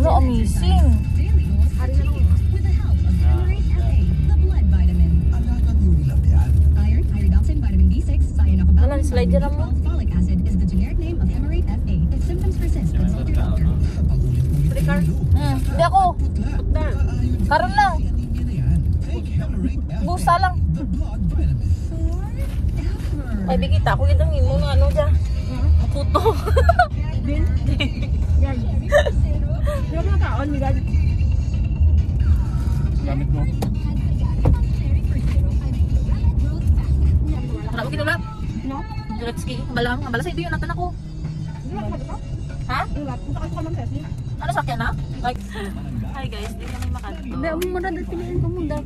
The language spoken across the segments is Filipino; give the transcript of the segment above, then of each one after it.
No, amazing. Walang slide dyan mo. Hindi ako. Karon lang. Busa lang. Ay, bigita. Ako kitang imo na ano dyan. Puto. Yung mga kaon, migad. Gamit mo. Harap mo kinulap. No? Juretski. Kabalang. Kabala sa ito yung natan ako. Ha? Ano sakyan na? Like, hi guys, di kami makanto. Hindi, muna dahil piliin ko muna.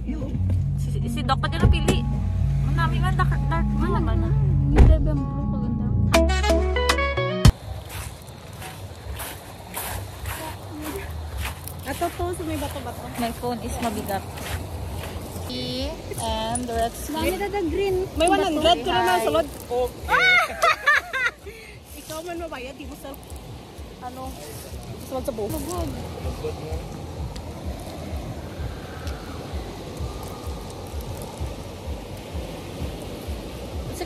Si Doc pa din ang pili. Manami man, dark blue naman na. Hindi, bang blue, paganda. Ato to, sa may bato-bato. My phone is mabigat. And the red Mami na the green. May 100 ko naman sa lod. Oh. Ikaw man mabayad, di mo sa... Ano? Sa sa buhok.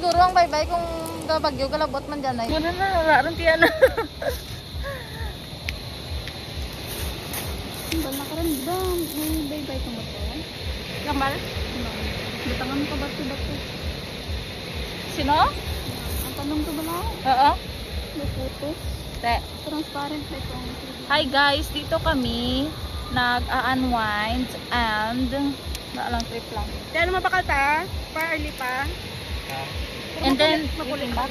siguro ang bye-bye kung bagyo galabot man dyan ay. Muna na, wala rin tiyan na. Bala ka rin, ba? May bye-bye kang bato. Kamal? Batangan mo ka bato-bato. Sino? Ang tanong to ba na? Oo. May photo. Te. Transparent na ito. Hi guys, dito kami nag-unwind and lang trip lang. Kaya naman bakal ta? Pa-early pa? And then, mapulit back.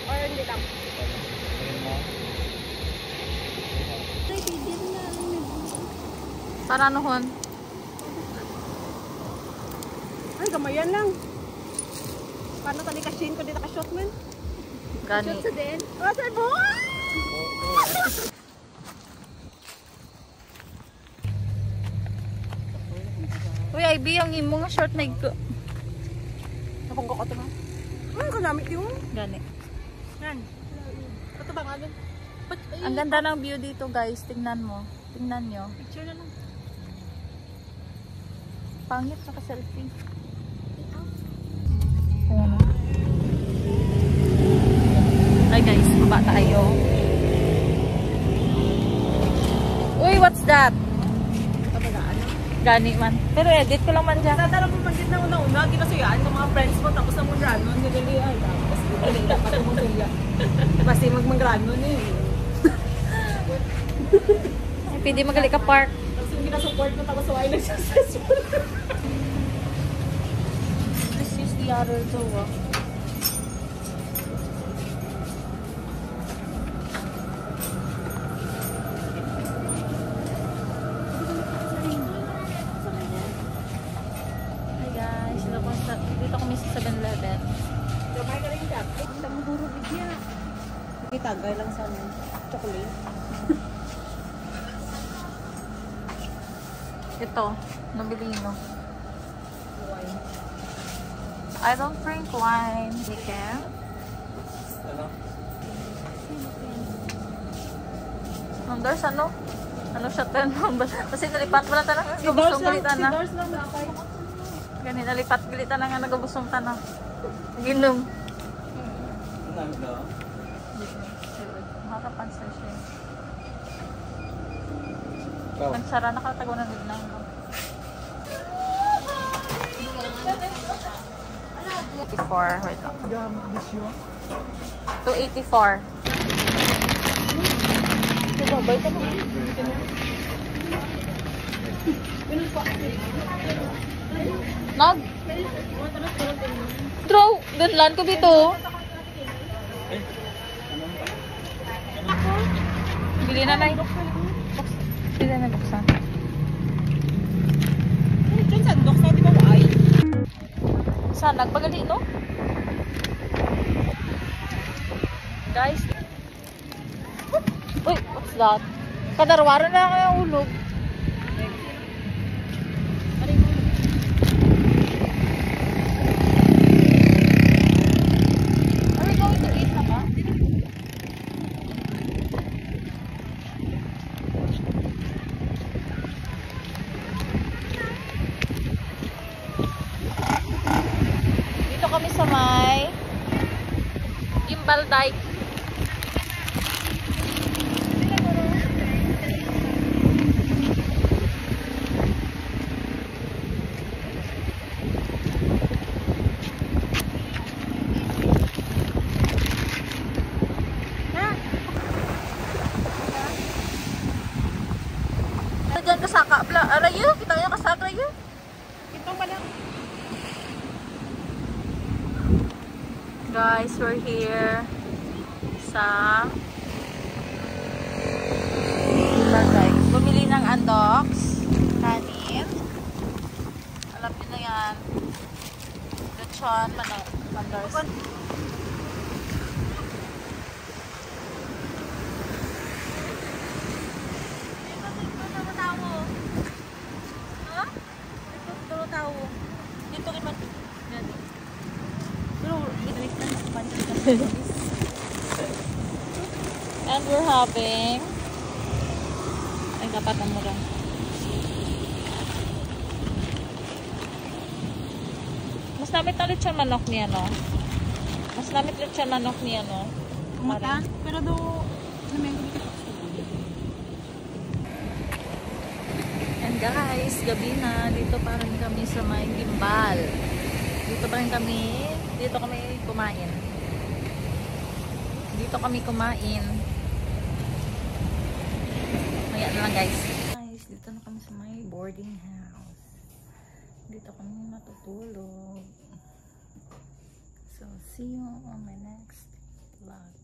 Or hindi lang? Para ano hon? Ay, gamayan lang. Paano tali ka-shin ko dito ka-shot man? Gani. Shot sa din? Oh, sa buhay! Uy, IB, ang imo nga short na iko. Napunggo ko ito ba? Ano ka namit yung? Gani. Yan. Ito ba nga dun? Ang ganda ng view dito guys, tingnan mo. Tingnan nyo. Picture na lang. Pangit naka-selfie. Hi guys, baba tayo. Uy, what's that? Gani man. Pero edit ko lang man dyan. Tatara mo pagkit na una-una, ginasuyaan ng mga friends mo, tapos na mo granon, nilili ay, tapos nilili dapat mo suya. Basta magmagranon eh. Pwede magali ka park. Tapos yung ginasupport mo, tapos wala nagsuccessful. This is the other door. Hi guys, dito kami sa 7-Eleven. Gamay ka rin dyan. Ang damuro bigya. Itagay lang sa chocolate. Ito, Nobilino. I don't drink wine. You can? There's ano? Ano siya ten? Kasi nalipat wala talaga. Gabusong gilitan na. Si Dors lang nakay. Ganun, nalipat gilitan na nga nagabusong tanong. Ginom. Makakapansin siya. Nagsara nakatago na nila lang. 284. Wait lang. 284. Babay ka naman. Nag? Draw. Ganlan ko dito. Bili na lang. Bili na buksan. Diyan sandok sa di ba ay? Saan? Nagpagali, no? Guys. Uy, what's that? Kadarwaro na kayo ulog. Are we going to eat na ba? Dito kami sa may Gimbal Dike. Diyan kasaka, arayo, kita nyo kasaka rayo. Ito pala. Guys, we're here sa Barangay. Bumili ng andoks, kanin. Alam niyo na yan. Lechon, mandars. Dito rin man. Pero, and we're having ay dapat ang mura. Mas namit na lechon manok niya, no? Mas namit lechon manok niya, no? Mata? Pero do, And guys, gabi na. Dito pa rin kami sa may Gimbal. Dito pa rin kami. Dito kami kumain. Dito kami kumain. Maya na lang guys. Guys, dito na kami sa may boarding house. Dito kami matutulog. So, see you on my next vlog.